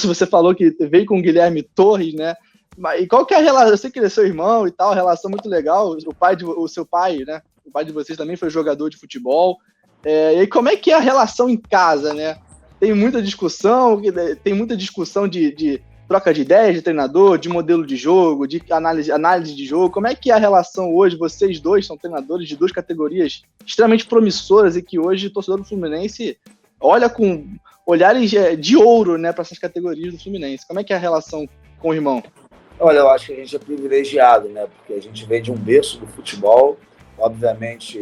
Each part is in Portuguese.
Você falou que veio com o Guilherme Torres, né? E qual que é a relação? Eu sei que ele é seu irmão e tal, relação muito legal. O seu pai, né? O pai de vocês também foi jogador de futebol. E como é que é a relação em casa, né? Tem muita discussão de troca de ideias de treinador, de modelo de jogo, de análise de jogo. Como é que é a relação hoje? Vocês dois são treinadores de duas categorias extremamente promissoras e que hoje o torcedor do Fluminense olha com olhares de ouro, né, para essas categorias do Fluminense. Como é que é a relação com o irmão? Olha, eu acho que a gente é privilegiado, né? Porque a gente vem de um berço do futebol. Obviamente,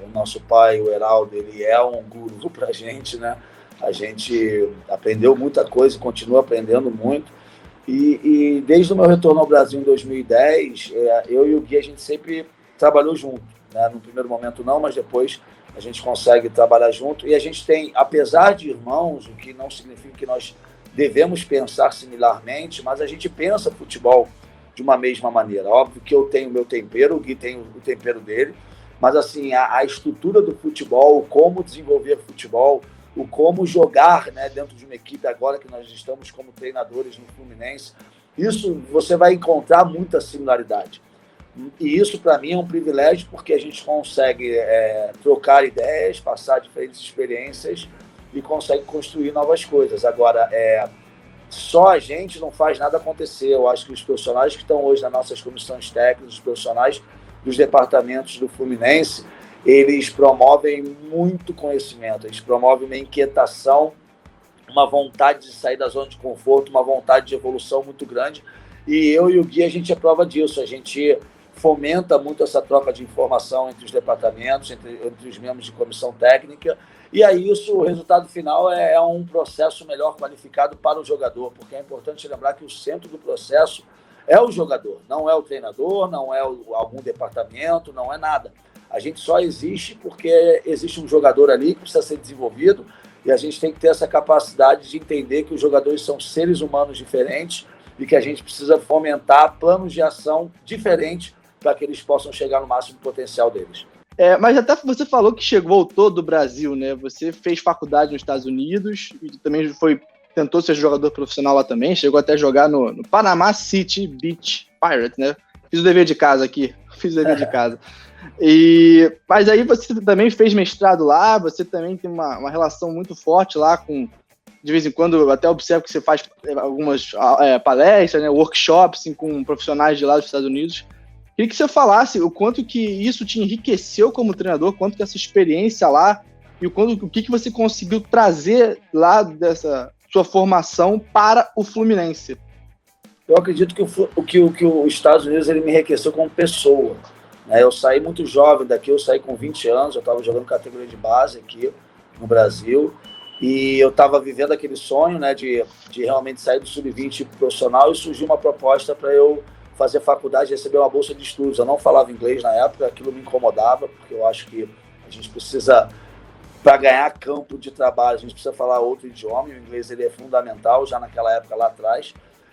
o nosso pai, o Heraldo, ele é um guru pra gente, né? A gente aprendeu muita coisa e continua aprendendo muito. E desde o meu retorno ao Brasil em 2010, eu e o Gui, a gente sempre trabalhou junto, né? No primeiro momento não, mas depois a gente consegue trabalhar junto. E a gente tem, apesar de irmãos, o que não significa que nós devemos pensar similarmente, mas a gente pensa futebol de uma mesma maneira. Óbvio que eu tenho o meu tempero, o Gui tem o tempero dele, mas assim, a estrutura do futebol, o como desenvolver futebol, o como jogar, né, dentro de uma equipe agora que nós estamos como treinadores no Fluminense, isso você vai encontrar muita similaridade. E isso, para mim, é um privilégio, porque a gente consegue trocar ideias, passar diferentes experiências e consegue construir novas coisas. Agora, só a gente não faz nada acontecer. Eu acho que os profissionais que estão hoje nas nossas comissões técnicas, os profissionais dos departamentos do Fluminense, eles promovem muito conhecimento, eles promovem uma inquietação, uma vontade de sair da zona de conforto, uma vontade de evolução muito grande. E eu e o Gui, a gente é prova disso. A gente fomenta muito essa troca de informação entre os departamentos, entre os membros de comissão técnica. E aí isso, o resultado final é um processo melhor qualificado para o jogador, porque é importante lembrar que o centro do processo é o jogador, não é o treinador, não é algum departamento, não é nada. A gente só existe porque existe um jogador ali que precisa ser desenvolvido e a gente tem que ter essa capacidade de entender que os jogadores são seres humanos diferentes e que a gente precisa fomentar planos de ação diferentes para que eles possam chegar no máximo potencial deles. Mas até você falou que voltou do Brasil, né? Você fez faculdade nos Estados Unidos e também tentou ser jogador profissional lá também, chegou até a jogar no Panama City Beach Pirates, né? Fiz o dever de casa aqui, Mas aí você também fez mestrado lá, você também tem uma relação muito forte lá com, de vez em quando, eu até observo que você faz algumas palestras, né, workshops assim, com profissionais de lá dos Estados Unidos. Queria que você falasse o quanto que isso te enriqueceu como treinador, quanto que essa experiência lá e o que você conseguiu trazer lá dessa sua formação para o Fluminense. Eu acredito que os Estados Unidos ele me enriqueceu como pessoa. Eu saí muito jovem daqui, eu saí com 20 anos, eu estava jogando categoria de base aqui no Brasil e eu estava vivendo aquele sonho, né, de realmente sair do sub-20 profissional e surgiu uma proposta para eu fazer faculdade e receber uma bolsa de estudos. Eu não falava inglês na época, aquilo me incomodava, porque eu acho que a gente precisa, para ganhar campo de trabalho, a gente precisa falar outro idioma, e o inglês ele é fundamental já naquela época lá atrás.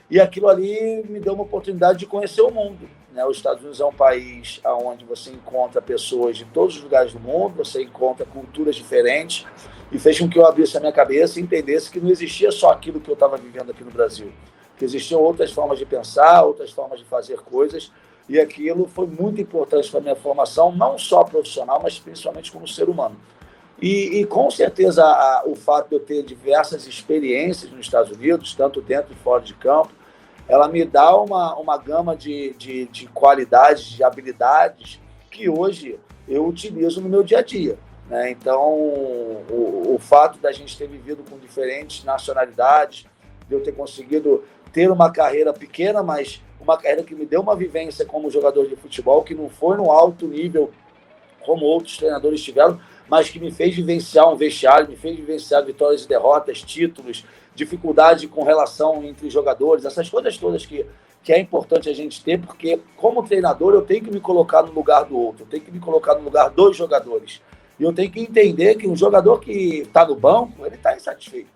E aquilo ali me deu uma oportunidade de conhecer o mundo. Os Estados Unidos é um país onde você encontra pessoas de todos os lugares do mundo, você encontra culturas diferentes, e fez com que eu abrisse a minha cabeça e entendesse que não existia só aquilo que eu estava vivendo aqui no Brasil, que existiam outras formas de pensar, outras formas de fazer coisas, e aquilo foi muito importante para a minha formação, não só profissional, mas principalmente como ser humano. E com certeza o fato de eu ter diversas experiências nos Estados Unidos, tanto dentro e fora de campo, ela me dá uma gama de qualidades, de habilidades que hoje eu utilizo no meu dia a dia. Né? Então, o fato da gente ter vivido com diferentes nacionalidades, de eu ter conseguido ter uma carreira pequena, mas uma carreira que me deu uma vivência como jogador de futebol, que não foi no alto nível como outros treinadores tiveram, mas que me fez vivenciar um vestiário, me fez vivenciar vitórias e derrotas, títulos, dificuldade com relação entre jogadores, essas coisas todas que é importante a gente ter, porque como treinador eu tenho que me colocar no lugar do outro, eu tenho que me colocar no lugar dos jogadores. E eu tenho que entender que um jogador que está no banco, ele está insatisfeito.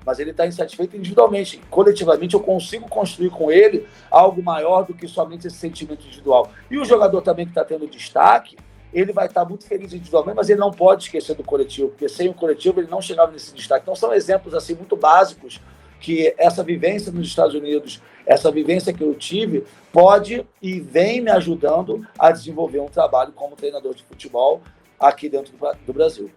Mas ele está insatisfeito individualmente. Coletivamente eu consigo construir com ele algo maior do que somente esse sentimento individual. E o jogador também que está tendo destaque, ele vai estar muito feliz individualmente, mas ele não pode esquecer do coletivo, porque sem o coletivo ele não chegava nesse destaque. Então são exemplos assim muito básicos que essa vivência nos Estados Unidos, essa vivência que eu tive, pode e vem me ajudando a desenvolver um trabalho como treinador de futebol aqui dentro do Brasil.